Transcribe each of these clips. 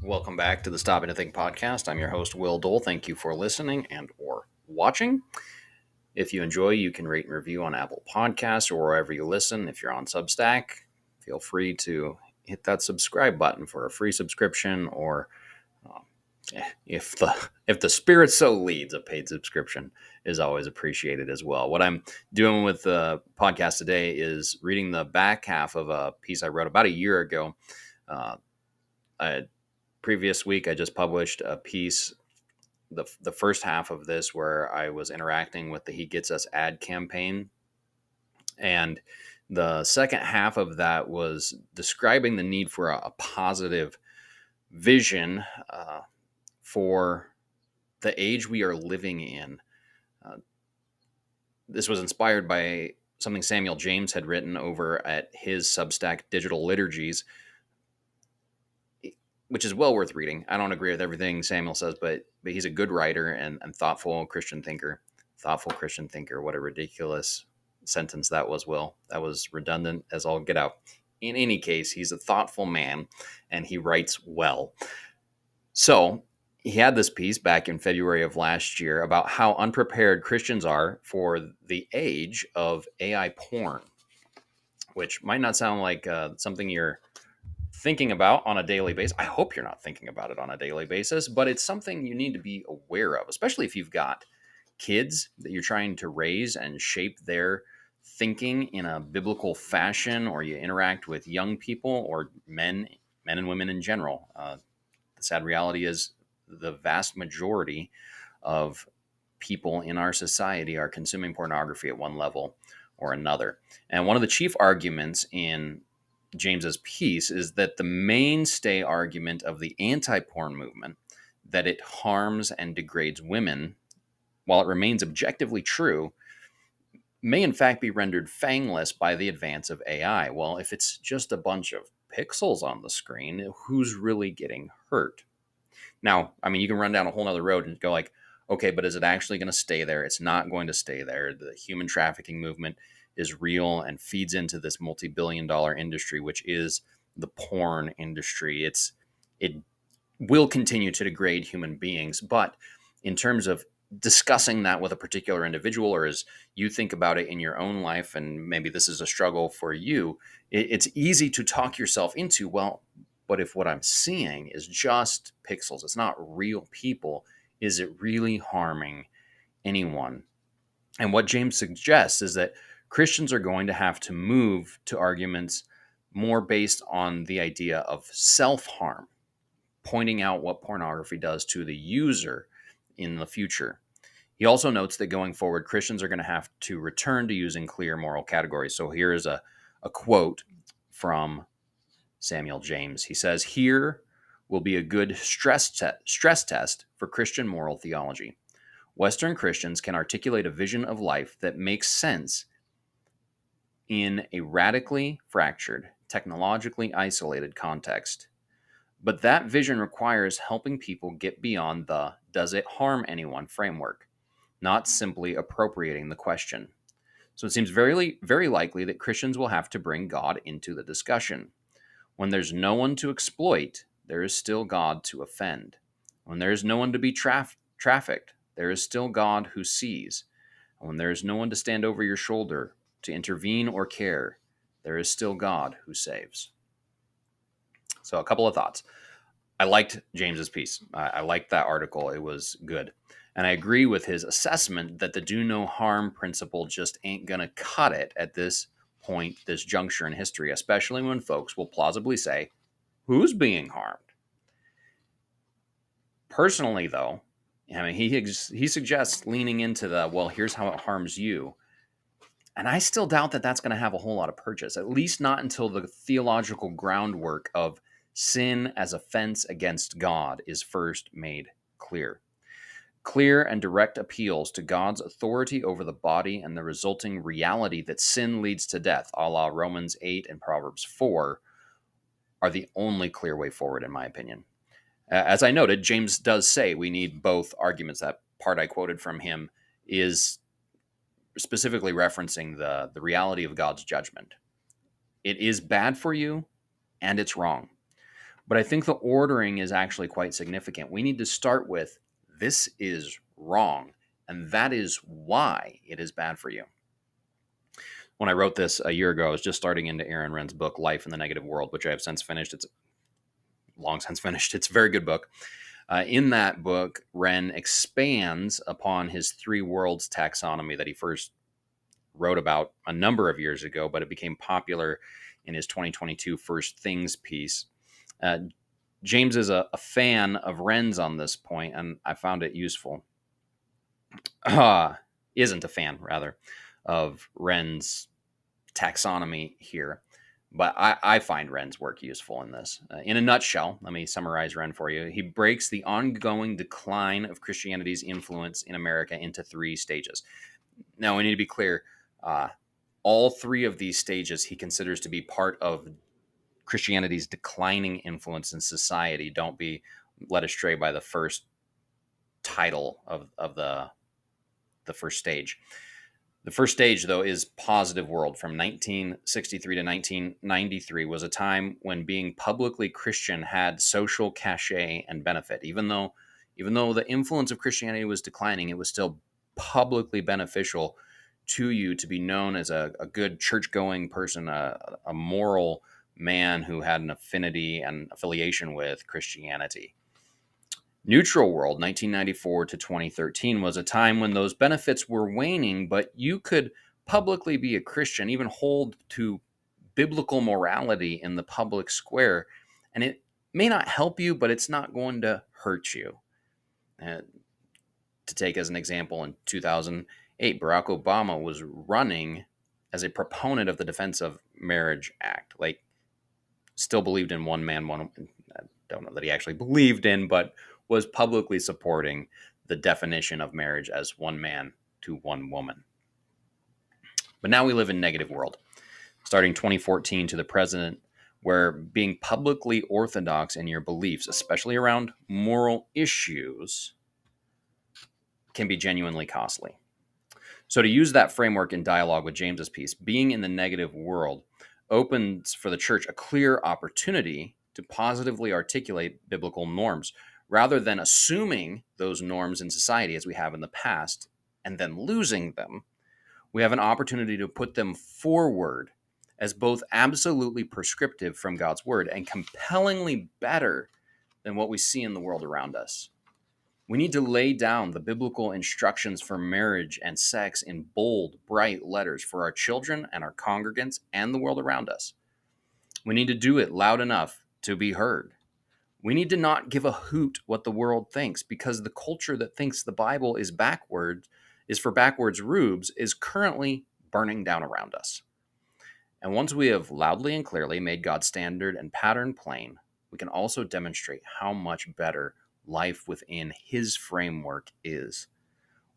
Welcome back to the Stop and Think podcast. I'm your host, Will Dole. Thank you for listening and or watching. If you enjoy, you can rate and review on Apple Podcasts or wherever you listen. If you're on Substack, feel free to hit that subscribe button for a free subscription, or um, if the spirit so leads, a paid subscription is always appreciated as well. What I'm doing with the podcast today is reading the back half of a piece I wrote about a year ago. Uh, I Previous week, I just published a piece, the first half of this, where I was interacting with the He Gets Us ad campaign. And the second half of that was describing the need for a positive vision for the age we are living in. Uh, this was inspired by something Samuel James had written over at his Substack, Digital Liturgies, which is well worth reading. I don't agree with everything Samuel says, but he's a good writer and thoughtful Christian thinker. Thoughtful Christian thinker. What a ridiculous sentence that was, Will. That was redundant as all get out. In any case, he's a thoughtful man and he writes well. So he had this piece back in February of last year about how unprepared Christians are for the age of AI porn, which might not sound like something you're thinking about on a daily basis. I hope you're not thinking about it on a daily basis, but it's something you need to be aware of, especially if you've got kids that you're trying to raise and shape their thinking in a biblical fashion, or you interact with young people or men and women in general. The sad reality is the vast majority of people in our society are consuming pornography at one level or another. And one of the chief arguments in James's piece is that the mainstay argument of the anti-porn movement, that it harms and degrades women, while it remains objectively true, may in fact be rendered fangless by the advance of AI. Well, if it's just a bunch of pixels on the screen, who's really getting hurt? Now, I mean, you can run down a whole nother road and go like, okay, but is it actually going to stay there? It's not going to stay there. The human trafficking movement is real and feeds into this multi-billion-dollar industry, which is the porn industry. It will continue to degrade human beings, but in terms of discussing that with a particular individual, or as you think about it in your own life, and maybe this is a struggle for you, it's easy to talk yourself into, well, but if what I'm seeing is just pixels, it's not real people, is it really harming anyone? And what James suggests is that Christians are going to have to move to arguments more based on the idea of self-harm, pointing out what pornography does to the user in the future. He also notes that going forward, Christians are going to have to return to using clear moral categories. So here is a quote from Samuel James. He says, "Here will be a good stress test for Christian moral theology. Western Christians can articulate a vision of life that makes sense in a radically fractured, technologically isolated context. But that vision requires helping people get beyond the 'does it harm anyone' framework, not simply appropriating the question. So it seems very likely that Christians will have to bring God into the discussion. When there's no one to exploit, there is still God to offend. When there is no one to be trafficked, there is still God who sees. And when there is no one to stand over your shoulder, to intervene or care, there is still God who saves." So a couple of thoughts. I liked James's piece. I liked that article. It was good. And I agree with his assessment that the do no harm principle just ain't going to cut it at this point, this juncture in history, especially when folks will plausibly say, who's being harmed? Personally, though, I mean, he suggests leaning into the, well, here's how it harms you. And I still doubt that that's going to have a whole lot of purchase, at least not until the theological groundwork of sin as offense against God is first made clear. Clear and direct appeals to God's authority over the body and the resulting reality that sin leads to death, a la Romans 8 and Proverbs 4, are the only clear way forward, in my opinion. As I noted, James does say we need both arguments. That part I quoted from him is specifically referencing the reality of God's judgment. It is bad for you, and it's wrong. But I think the ordering is actually quite significant. We need to start with this is wrong, and that is why it is bad for you. When I wrote this a year ago, I was just starting into Aaron Renn's book, Life in the Negative World, which I have since finished. It's long since finished. It's a very good book. In that book, Renn expands upon his three worlds taxonomy that he first wrote about a number of years ago, but it became popular in his 2022 First Things piece. Uh, James is a fan of Renn's on this point, and I found it useful. Isn't a fan, rather, of Renn's taxonomy here. But I find Renn's work useful in this. In a nutshell, let me summarize Renn for you. He breaks the ongoing decline of Christianity's influence in America into three stages. Now, we need to be clear. All three of these stages he considers to be part of Christianity's declining influence in society. Don't be led astray by the first title of the first stage. The first stage, though, is positive world. From 1963 to 1993 was a time when being publicly Christian had social cachet and benefit. Even though the influence of Christianity was declining, it was still publicly beneficial to you to be known as a good church-going person, a moral man who had an affinity and affiliation with Christianity. Neutral world, 1994 to 2013, was a time when those benefits were waning, but you could publicly be a Christian, even hold to biblical morality in the public square, and it may not help you, but it's not going to hurt you. To take as an example, in 2008, Barack Obama was running as a proponent of the Defense of Marriage Act. Like, still believed in one man, one woman. I don't know that he actually believed in, but was publicly supporting the definition of marriage as one man to one woman. But now we live in negative world, starting 2014 to the present, where being publicly orthodox in your beliefs, especially around moral issues, can be genuinely costly. So to use that framework in dialogue with James's piece, being in the negative world opens for the church a clear opportunity to positively articulate biblical norms, rather than assuming those norms in society as we have in the past and then losing them. We have an opportunity to put them forward as both absolutely prescriptive from God's word and compellingly better than what we see in the world around us. We need to lay down the biblical instructions for marriage and sex in bold, bright letters for our children and our congregants and the world around us. We need to do it loud enough to be heard. We need to not give a hoot what the world thinks, because the culture that thinks the Bible is for backwards rubes is currently burning down around us. And once we have loudly and clearly made God's standard and pattern plain, we can also demonstrate how much better life within his framework is.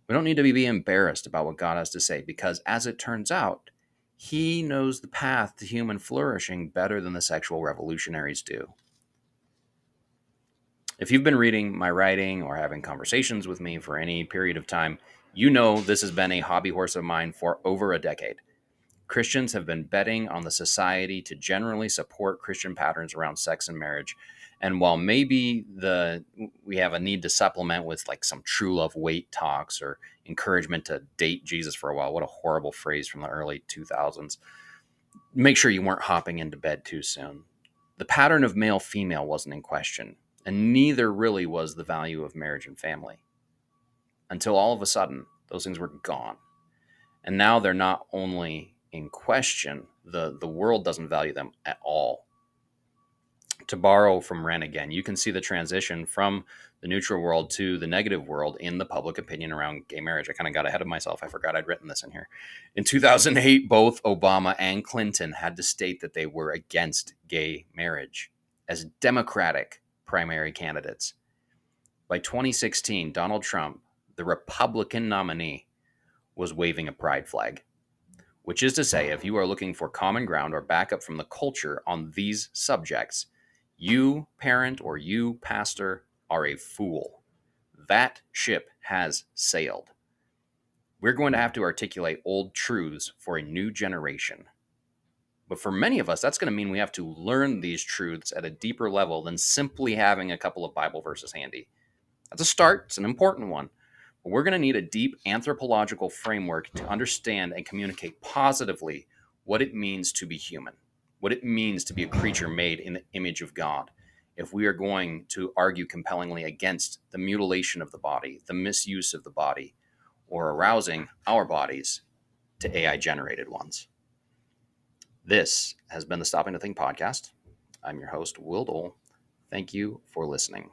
We don't need to be embarrassed about what God has to say, because as it turns out, he knows the path to human flourishing better than the sexual revolutionaries do. If you've been reading my writing or having conversations with me for any period of time, you know this has been a hobby horse of mine for over a decade. Christians have been betting on the society to generally support Christian patterns around sex and marriage. And while maybe we have a need to supplement with like some true love weight talks or encouragement to date Jesus for a while, what a horrible phrase from the early 2000s. Make sure you weren't hopping into bed too soon. The pattern of male-female wasn't in question, and neither really was the value of marriage and family. Until all of a sudden, those things were gone. And now they're not only in question, the world doesn't value them at all. To borrow from Renn again, you can see the transition from the neutral world to the negative world in the public opinion around gay marriage. I kind of got ahead of myself. I forgot I'd written this in here. In 2008, both Obama and Clinton had to state that they were against gay marriage as Democratic primary candidates. By 2016, Donald Trump, the Republican nominee, was waving a pride flag. Which is to say, if you are looking for common ground or backup from the culture on these subjects, you, parent, or you, pastor, are a fool. That ship has sailed. We're going to have to articulate old truths for a new generation. But for many of us, that's going to mean we have to learn these truths at a deeper level than simply having a couple of Bible verses handy. That's a start, it's an important one. But we're going to need a deep anthropological framework to understand and communicate positively what it means to be human, what it means to be a creature made in the image of God, if we are going to argue compellingly against the mutilation of the body, the misuse of the body, or arousing our bodies to AI-generated ones. This has been the Stopping to Think podcast. I'm your host, Will Dole. Thank you for listening.